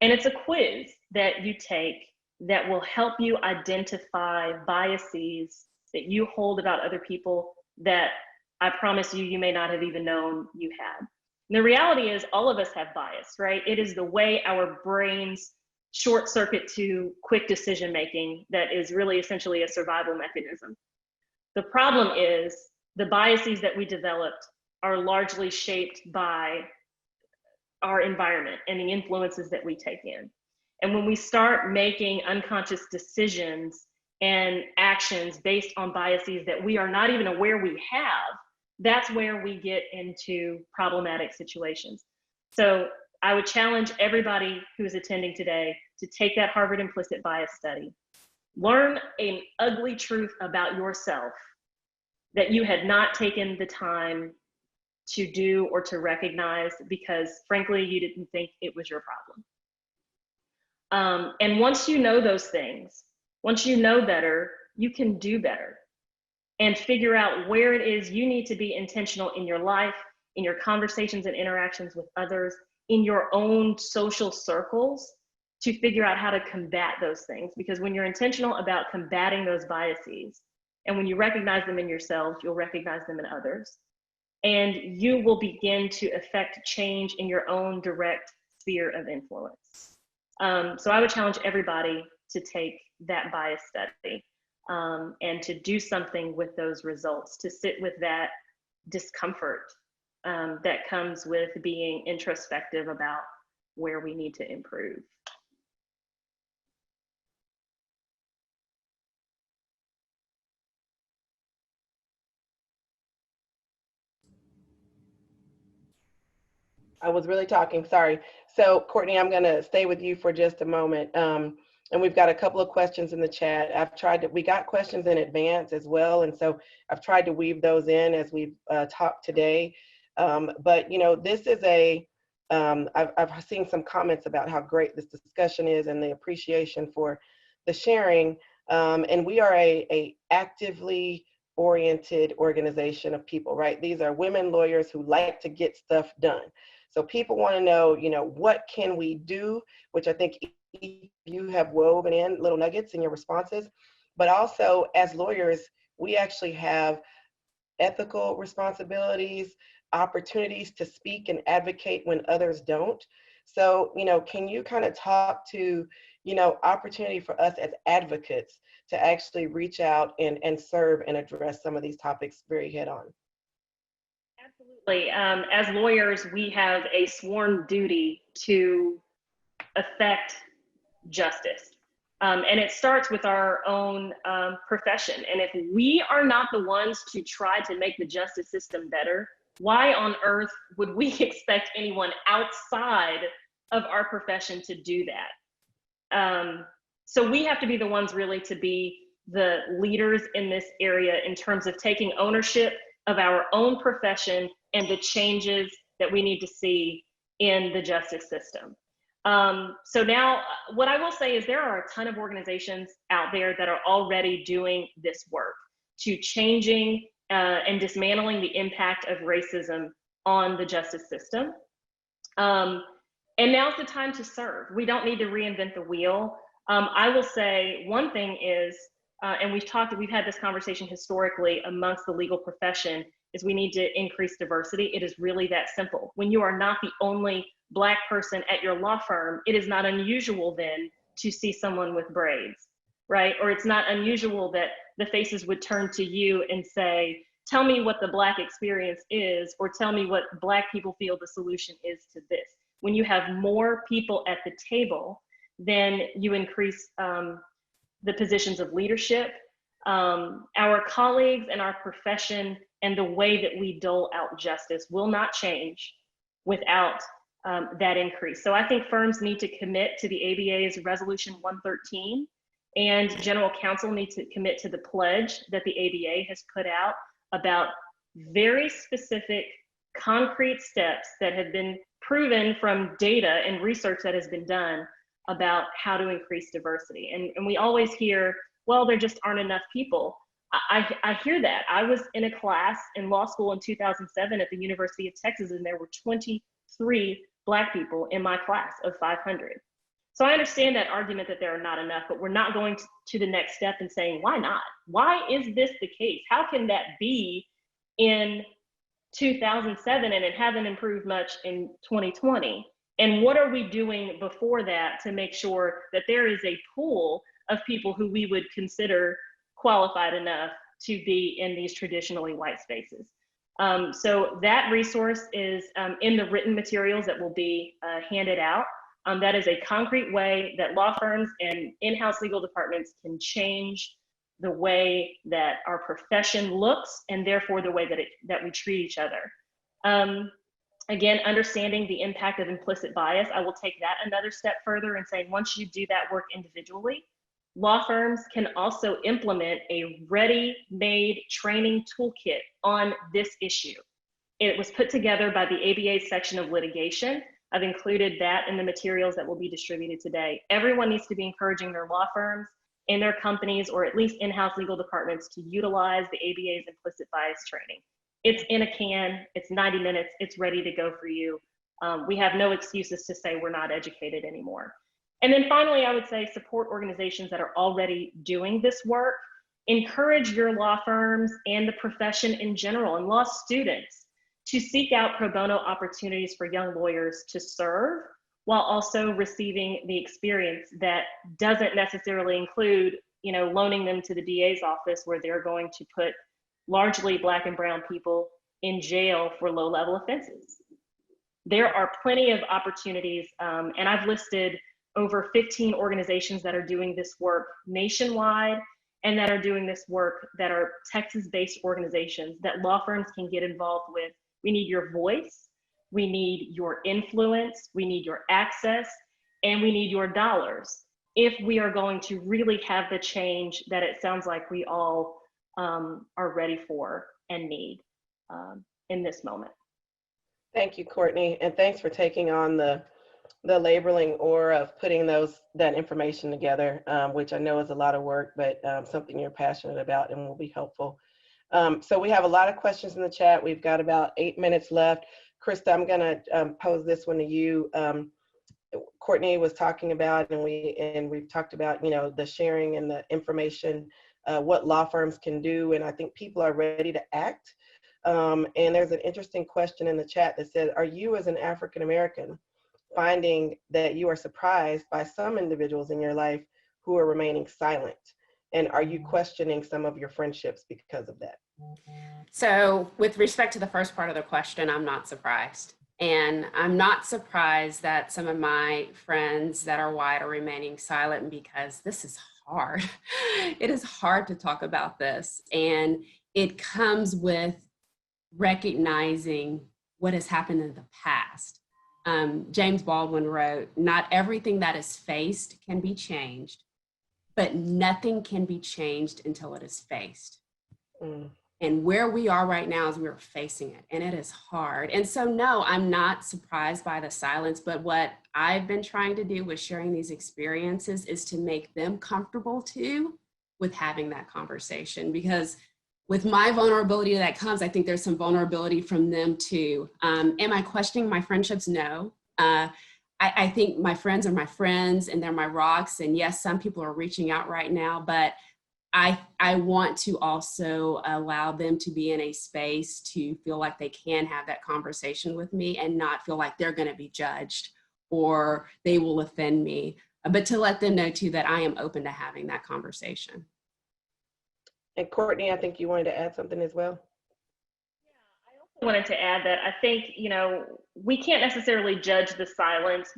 And it's a quiz that you take that will help you identify biases that you hold about other people that I promise you, you may not have even known you had. And the reality is all of us have bias, right? It is the way our brains short circuit to quick decision making that is really essentially a survival mechanism. The problem is the biases that we developed are largely shaped by our environment and the influences that we take in. And when we start making unconscious decisions and actions based on biases that we are not even aware we have, that's where we get into problematic situations. So I would challenge everybody who is attending today to take that Harvard Implicit Bias Study. Learn an ugly truth about yourself that you had not taken the time to do or to recognize because frankly, you didn't think it was your problem. And once you know those things, once you know better, you can do better and figure out where it is you need to be intentional in your life, in your conversations and interactions with others, in your own social circles to figure out how to combat those things. Because when you're intentional about combating those biases, and when you recognize them in yourself, you'll recognize them in others. And you will begin to affect change in your own direct sphere of influence. So I would challenge everybody to take that bias study and to do something with those results, to sit with that discomfort that comes with being introspective about where we need to improve. I was really talking, sorry. So Courtney, I'm gonna stay with you for just a moment. And we've got a couple of questions in the chat. We got questions in advance as well. And so I've tried to weave those in as we've talked today. But this is I've seen some comments about how great this discussion is and the appreciation for the sharing. And we are a actively oriented organization of people, right? These are women lawyers who like to get stuff done. So people want to know, what can we do, which I think you have woven in little nuggets in your responses, but also as lawyers, we actually have ethical responsibilities, opportunities to speak and advocate when others don't. So, can you kind of talk to, opportunity for us as advocates to actually reach out and serve and address some of these topics very head on? Absolutely. As lawyers, we have a sworn duty to affect justice. And it starts with our own profession. And if we are not the ones to try to make the justice system better, why on earth would we expect anyone outside of our profession to do that? So we have to be the ones really to be the leaders in this area in terms of taking ownership of our own profession and the changes that we need to see in the justice system. So now what I will say is there are a ton of organizations out there that are already doing this work to changing and dismantling the impact of racism on the justice system. And now's the time to serve. We don't need to reinvent the wheel. I will say one thing is, and we've had this conversation historically amongst the legal profession, is we need to increase diversity. It is really that simple. When you are not the only Black person at your law firm, it is not unusual then to see someone with braids, right? Or it's not unusual that the faces would turn to you and say, tell me what the Black experience is, or tell me what Black people feel the solution is to this. When you have more people at the table, then you increase the positions of leadership. Our colleagues and our profession and the way that we dole out justice will not change without that increase. So I think firms need to commit to the ABA's Resolution 113, and General Counsel needs to commit to the pledge that the ABA has put out about very specific, concrete steps that have been proven from data and research that has been done about how to increase diversity. And we always hear, well, there just aren't enough people. I hear that. I was in a class in law school in 2007 at the University of Texas, and there were 23 Black people in my class of 500. So I understand that argument that there are not enough, but we're not going to the next step and saying, why not? Why is this the case? How can that be in 2007 and it hasn't improved much in 2020? And what are we doing before that to make sure that there is a pool of people who we would consider qualified enough to be in these traditionally white spaces? So that resource is in the written materials that will be handed out. That is a concrete way that law firms and in-house legal departments can change the way that our profession looks, and therefore the way that we treat each other. Again, understanding the impact of implicit bias, I will take that another step further and say, once you do that work individually, law firms can also implement a ready-made training toolkit on this issue. It was put together by the ABA section of litigation. I've included that in the materials that will be distributed today. Everyone needs to be encouraging their law firms and their companies, or at least in-house legal departments, to utilize the ABA's implicit bias training. It's in a can, it's 90 minutes, it's ready to go for you. We have no excuses to say we're not educated anymore. And then finally, I would say support organizations that are already doing this work. Encourage your law firms and the profession in general, and law students, to seek out pro bono opportunities for young lawyers to serve, while also receiving the experience that doesn't necessarily include, loaning them to the DA's office where they're going to put largely Black and brown people in jail for low-level offenses. There are plenty of opportunities, and I've listed over 15 organizations that are doing this work nationwide and that are doing this work that are Texas-based organizations that law firms can get involved with. We need your voice, we need your influence, we need your access, and we need your dollars if we are going to really have the change that it sounds like we all are ready for and need in this moment. Thank you, Courtney, and thanks for taking on the labeling or of putting that information together, which I know is a lot of work, but something you're passionate about and will be helpful. So we have a lot of questions in the chat. We've got about 8 minutes left. Krista, I'm gonna pose this one to you. Courtney was talking about, and we've talked about, the sharing and the information, what law firms can do, and I think people are ready to act. And there's an interesting question in the chat that said, are you as an African American finding that you are surprised by some individuals in your life who are remaining silent? And are you questioning some of your friendships because of that? So with respect to the first part of the question, I'm not surprised. And I'm not surprised that some of my friends that are white are remaining silent, because this is hard. It is hard to talk about this. And it comes with recognizing what has happened in the past. James Baldwin wrote, "Not everything that is faced can be changed, but nothing can be changed until it is faced." And where we are right now is we're facing it, and it is hard. And so, no, I'm not surprised by the silence, but what I've been trying to do with sharing these experiences is to make them comfortable too with having that conversation, because with my vulnerability that comes, I think there's some vulnerability from them too. Am I questioning my friendships? No. I think my friends are my friends and they're my rocks. And yes, some people are reaching out right now, but I want to also allow them to be in a space to feel like they can have that conversation with me and not feel like they're going to be judged or they will offend me, but to let them know too that I am open to having that conversation. And Courtney, I think you wanted to add something as well. Yeah, I also wanted to add that I think, you know, we can't necessarily judge the silence.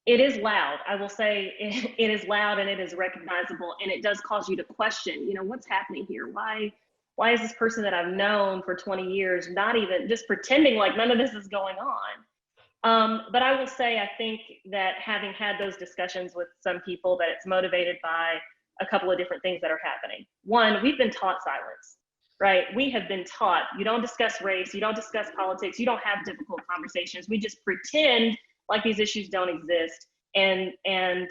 It is loud. I will say it is loud and it is recognizable, and it does cause you to question, you know, what's happening here? Why is this person that I've known for 20 years not even just pretending like none of this is going on? But I will say, I think that having had those discussions with some people, that it's motivated by a couple of different things that are happening. One, we've been taught silence, right? We have been taught, you don't discuss race, you don't discuss politics, you don't have difficult conversations. We just pretend like these issues don't exist, and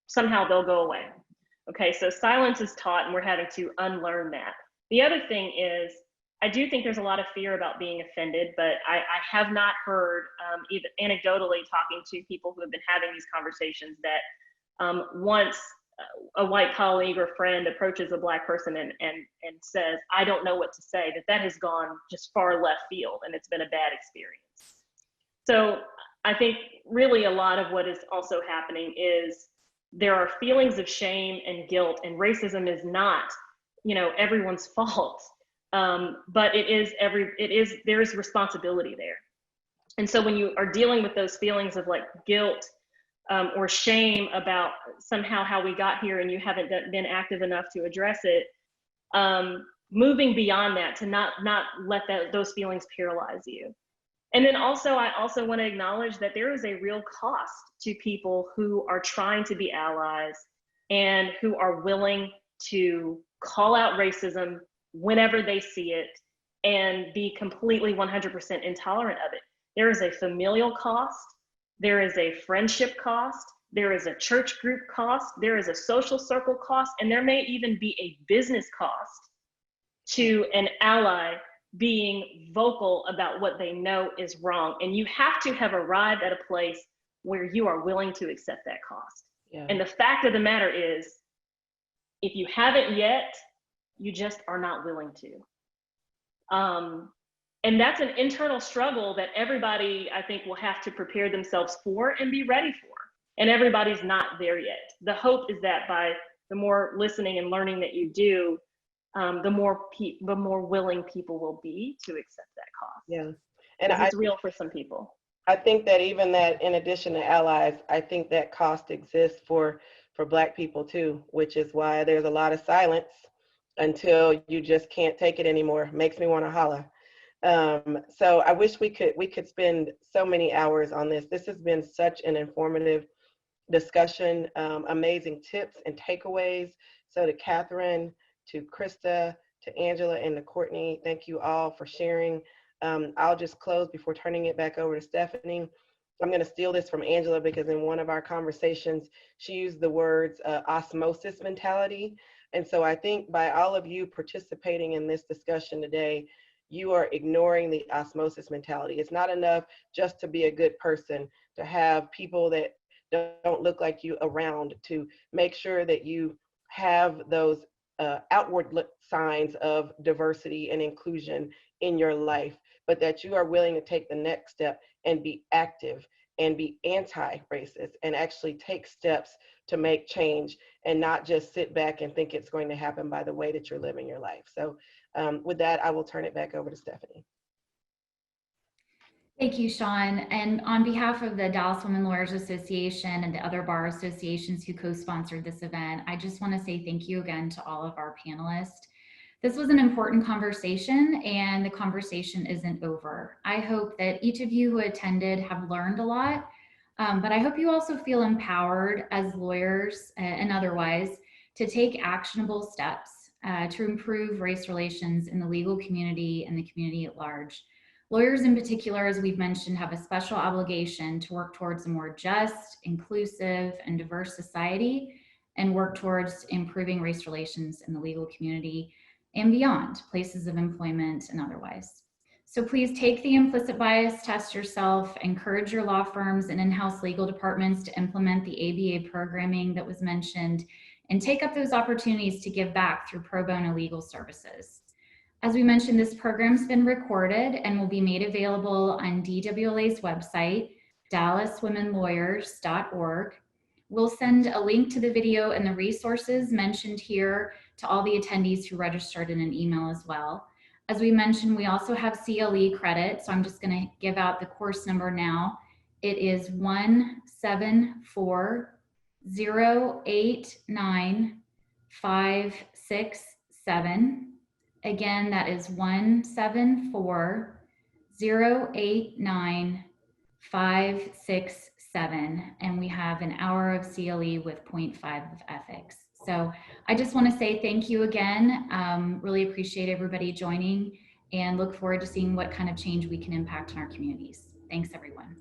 somehow they'll go away. Okay, so silence is taught, and we're having to unlearn that. The other thing is, I do think there's a lot of fear about being offended, but I have not heard, even anecdotally talking to people who have been having these conversations, that once a white colleague or friend approaches a Black person and says, I don't know what to say, that has gone just far left field, and it's been a bad experience. So I think really a lot of what is also happening is there are feelings of shame and guilt, and racism is not, you know, everyone's fault. But there is responsibility there. And so when you are dealing with those feelings of like guilt or shame about somehow how we got here and you haven't been active enough to address it, moving beyond that to not let those feelings paralyze you. And then also, I also want to acknowledge that there is a real cost to people who are trying to be allies and who are willing to call out racism whenever they see it and be completely 100% intolerant of it. There is a familial cost, there is a friendship cost, there is a church group cost, there is a social circle cost, and there may even be a business cost to an ally being vocal about what they know is wrong. And you have to have arrived at a place where you are willing to accept that cost. Yeah. And the fact of the matter is, if you haven't yet, you just are not willing to. And that's an internal struggle that everybody, I think, will have to prepare themselves for and be ready for. And everybody's not there yet. The hope is that by the more listening and learning that you do, the more willing people will be to accept that cost. Yeah, and it's real for some people. I think that even that, in addition to allies, I think that cost exists for Black people too, which is why there's a lot of silence until you just can't take it anymore. Makes me want to holler. So I wish we could spend so many hours on this. This has been such an informative discussion, amazing tips and takeaways. So to Catherine, to Krista, to Angela, and to Courtney, thank you all for sharing. I'll just close before turning it back over to Stephanie. I'm going to steal this from Angela because in one of our conversations, she used the words osmosis mentality. And so I think by all of you participating in this discussion today, you are ignoring the osmosis mentality. It's not enough just to be a good person, to have people that don't look like you around, to make sure that you have those outward signs of diversity and inclusion in your life, but that you are willing to take the next step and be active and be anti-racist and actually take steps to make change and not just sit back and think it's going to happen by the way that you're living your life. So with that, I will turn it back over to Stephanie. Thank you, Sean. And on behalf of the Dallas Women Lawyers Association and the other bar associations who co-sponsored this event, I just want to say thank you again to all of our panelists. This was an important conversation, and the conversation isn't over. I hope that each of you who attended have learned a lot, but I hope you also feel empowered as lawyers and otherwise to take actionable steps to improve race relations in the legal community and the community at large. Lawyers in particular, as we've mentioned, have a special obligation to work towards a more just, inclusive, and diverse society and work towards improving race relations in the legal community and beyond, places of employment and otherwise. So please take the implicit bias test yourself, encourage your law firms and in-house legal departments to implement the ABA programming that was mentioned, and take up those opportunities to give back through pro bono legal services. As we mentioned, this program's been recorded and will be made available on DWLA's website, dallaswomenlawyers.org. We'll send a link to the video and the resources mentioned here to all the attendees who registered in an email as well. As we mentioned, we also have CLE credit. So I'm just going to give out the course number now. It is 174089567. Again, that is 174089567. And we have an hour of CLE with 0.5 of ethics. So I just want to say thank you again. Really appreciate everybody joining and look forward to seeing what kind of change we can impact in our communities. Thanks, everyone.